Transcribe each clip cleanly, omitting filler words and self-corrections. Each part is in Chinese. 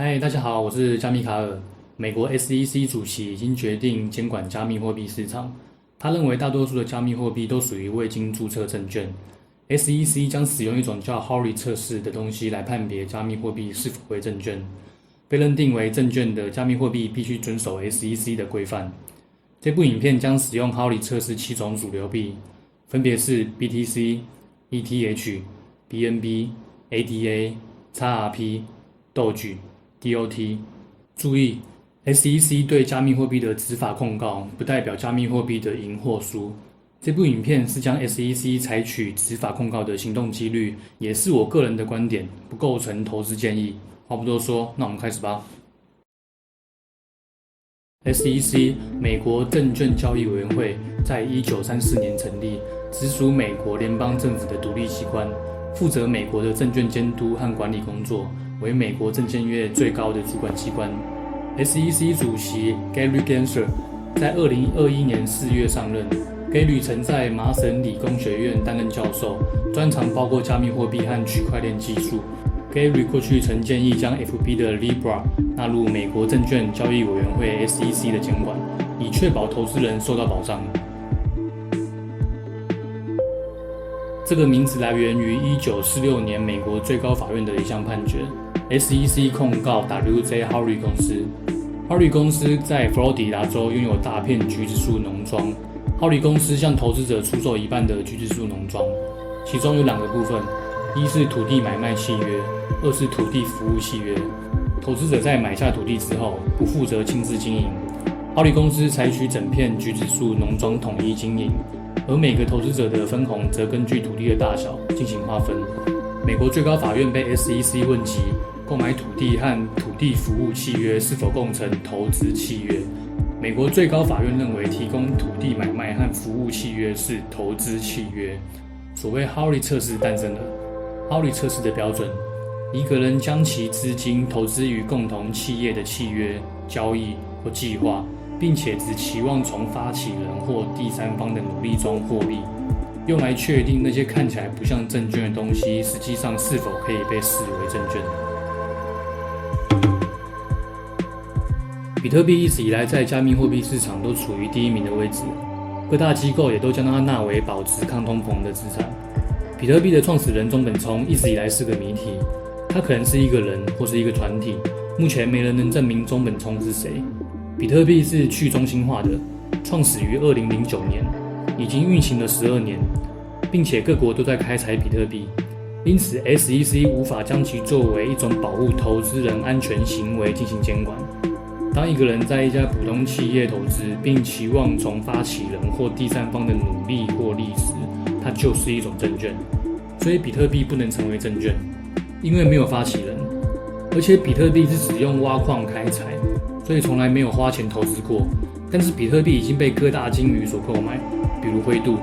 嗨，大家好，我是加密卡尔。美国 SEC 主席已经决定监管加密货币市场。他认为大多数的加密货币都属于未经注册证券。SEC 将使用一种叫 Howey 测试的东西来判别加密货币是否为证券。被认定为证券的加密货币必须遵守 SEC 的规范。这部影片将使用 Howey 测试7种主流币，分别是 BTC、ETH、BNB、ADA、XRP、Doge、DOT。注意 ，SEC 对加密货币的执法控告不代表加密货币的赢或输。这部影片是将 SEC 采取执法控告的行动几率，也是我个人的观点，不构成投资建议。话不多说，那我们开始吧。SEC 美国证券交易委员会在1934年成立，直属美国联邦政府的独立机关，负责美国的证券监督和管理工作，为美国证监会最高的主管机关。SEC 主席 Gary Gensler 在2021年4月上任。Gary 曾在麻省理工学院担任教授，专长包括加密货币和区块链技术。Gary 过去曾建议将 FB 的 Libra 纳入美国证券交易委员会 SEC 的监管，以确保投资人受到保障。这个名字来源于1946年美国最高法院的一项判决。SEC 控告 WJ Howey 公司。Howey 公司在佛罗里达州拥有大片橘子树农庄。Howey 公司向投资者出售一半的橘子树农庄，其中有2个部分：一是土地买卖契约，二是土地服务契约。投资者在买下土地之后，不负责亲自经营。Howey 公司采取整片橘子树农庄统一经营，而每个投资者的分红则根据土地的大小进行划分。美国最高法院被 SEC 问及购买土地和土地服务契约是否构成投资契约。美国最高法院认为提供土地买卖和服务契约是投资契约。所谓 Howey 测试诞生了。Howey 测试的标准：一个人将其资金投资于共同企业的契约、交易或计划，并且只期望从发起人或第三方的努力中获利，用来确定那些看起来不像证券的东西实际上是否可以被视为证券。比特币一直以来在加密货币市场都处于第1名的位置，各大机构也都将它纳为保持抗通膨的资产。比特币的创始人中本聪一直以来是个谜题，他可能是一个人或是一个团体，目前没人能证明中本聪是谁。比特币是去中心化的，创始于2009年，已经运行了12年，并且各国都在开采比特币，因此 SEC 无法将其作为一种保护投资人安全行为进行监管。当一个人在一家普通企业投资，并期望从发起人或第三方的努力获利时，它就是一种证券。所以比特币不能成为证券，因为没有发起人，而且比特币是只用挖矿开采，所以从来没有花钱投资过。但是比特币已经被各大鲸鱼所购买，比如灰度，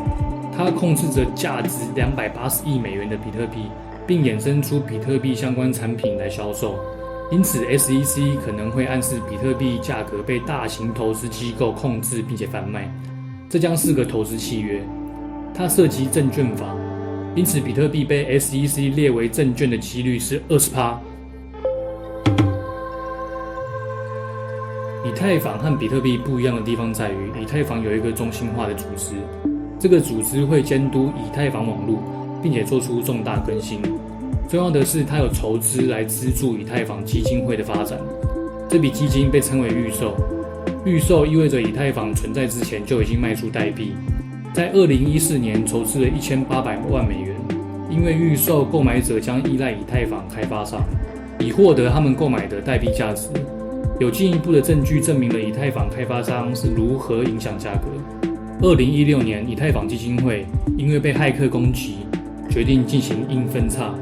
它控制着价值280亿美元的比特币，并衍生出比特币相关产品来销售。因此 SEC 可能会暗示比特币价格被大型投资机构控制并且贩卖，这将是个投资契约，它涉及证券法，因此比特币被 SEC 列为证券的几率是20%。以太坊和比特币不一样的地方在于，以太坊有一个中心化的组织，这个组织会监督以太坊网络，并且做出重大更新。重要的是，它有筹资来资助以太坊基金会的发展。这笔基金被称为预售。预售意味着以太坊存在之前就已经卖出代币，在2014年筹资了1800万美元。因为预售，购买者将依赖以太坊开发商，以获得他们购买的代币价值。有进一步的证据证明了以太坊开发商是如何影响价格。2016年，以太坊基金会因为被骇客攻击，决定进行硬分叉。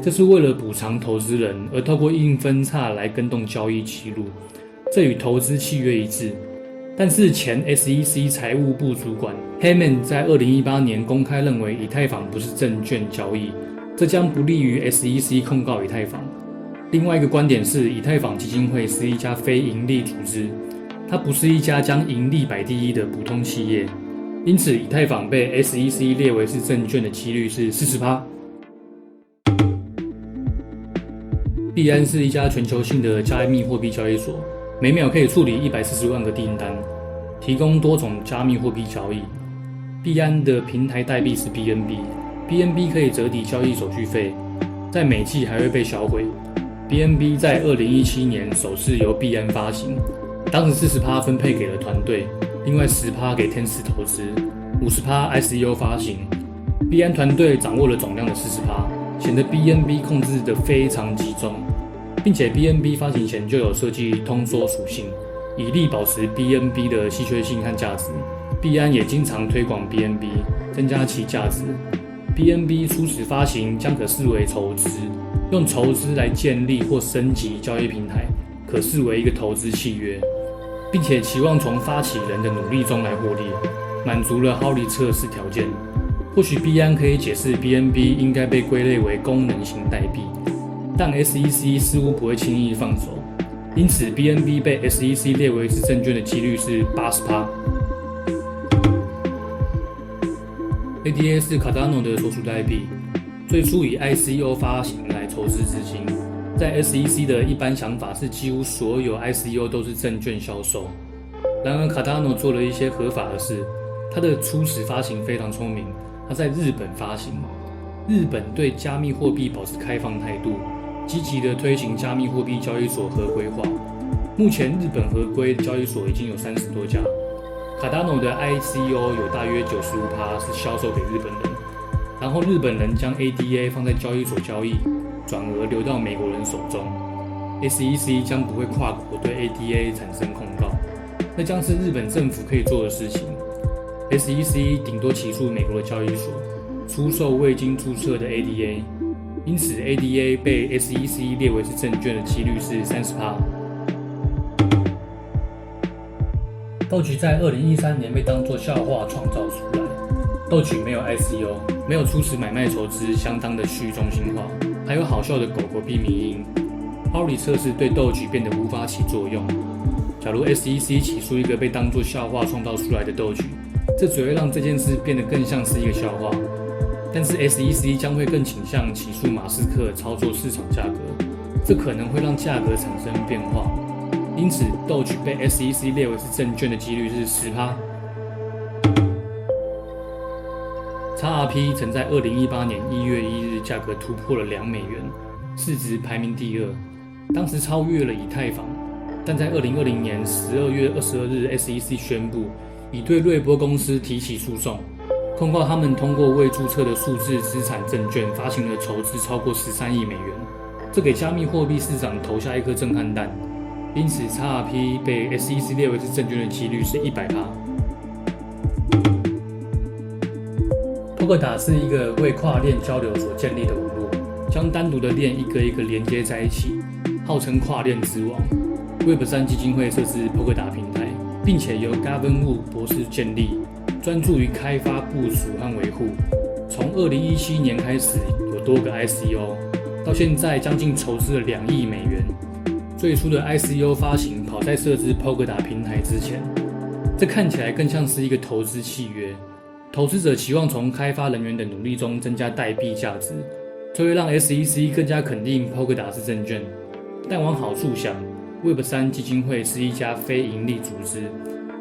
这是为了补偿投资人，而透过硬分叉来更动交易记录，这与投资契约一致。但是前 SEC 财务部主管 Hammond 在2018年公开认为以太坊不是证券交易，这将不利于 SEC 控告以太坊。另外一个观点是，以太坊基金会是一家非营利组织，它不是一家将盈利摆第一的普通企业，因此以太坊被 SEC 列为是证券的几率是40%。币安是一家全球性的加密货币交易所，每秒可以处理140万个订单，提供多种加密货币交易。币安的平台代币是 BNB，BNB 可以折抵交易手续费，在每季还会被销毁。BNB 在2017年首次由币安发行，当时40%分配给了团队，另外10%给天使投资，50% ICO 发行。币安团队掌握了总量的40%，显得 BNB 控制得非常集中，并且 BNB 发行前就有设计通缩属性，以力保持 BNB 的稀缺性和价值。币安也经常推广 BNB， 增加其价值。BNB 初始发行将可视为筹资，用筹资来建立或升级交易平台，可视为一个投资契约，并且期望从发起人的努力中来获利，满足了哈利测试条件。或许币安可以解释 BNB 应该被归类为功能型代币，但 SEC 似乎不会轻易放手，因此 BNB 被 SEC 列为是证券的几率是80%。ADA 是 Cardano 的所属代币，最初以 ICO 发行来筹资资金。在 SEC 的一般想法是，几乎所有 ICO 都是证券销售。然而 Cardano 做了一些合法的事，它的初始发行非常聪明。它在日本发行，日本对加密货币保持开放态度，积极地推行加密货币交易所合规化。目前日本合规交易所已经有30多家。Cardano 的 ICO 有大约95%是销售给日本人，然后日本人将 ADA 放在交易所交易，转而流到美国人手中。SEC 将不会跨国对 ADA 产生控告，那将是日本政府可以做的事情。SEC 顶多起诉美国的交易所出售未经注册的 ADA， 因此 ADA 被 SEC 列为是证券的几率是30%。豆曲在2013年被当作笑话创造出来。豆曲没有 ICO， 没有初始买卖筹资，相当的去中心化，还有好笑的狗狗毙迷因。哈利测试对豆曲变得无法起作用。假如 SEC 起诉一个被当作笑话创造出来的豆曲，这只会让这件事变得更像是一个笑话。但是 SEC 将会更倾向起诉马斯克操作市场价格，这可能会让价格产生变化。因此，豆曲被 SEC 列为是证券的几率是10%。XRP 曾在2018年1月1日价格突破了$2，市值排名第2，当时超越了以太坊。但在2020年12月22日 ，SEC 宣布已对瑞波公司提起诉讼，控告他们通过未注册的数字资产证券发行了筹资超过13亿美元，这给加密货币市场投下一颗震撼弹。因此 ，XRP 被 SEC 列为是证券的几率是100%。Polkadot 是一个为跨链交流所建立的网络，将单独的链一个一个连接在一起，号称跨链之王。Web3 基金会设置 Polkadot 平台，并且由 Gavin Wood 博士建立，专注于开发、部署和维护。从2017年开始，有多个 ICO， 到现在将近筹资了$2亿美元。最初的 ICO 发行跑在设置 Polkadot 平台之前，这看起来更像是一个投资契约。投资者期望从开发人员的努力中增加代币价值，这会让 SEC 更加肯定 Polkadot 是证券。但往好处想， Web3 基金会是一家非营利组织，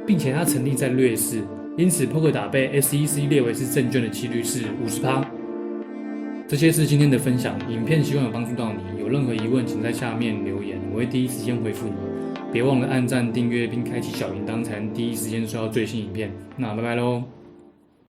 并且它成立在瑞士，因此 Polkadot 被 SEC 列为是证券的几率是50%。这些是今天的分享，影片希望有帮助到你。有任何疑问，请在下面留言，我会第一时间回复你。别忘了按赞、订阅并开启小铃铛，才能第一时间收到最新影片。那拜拜喽！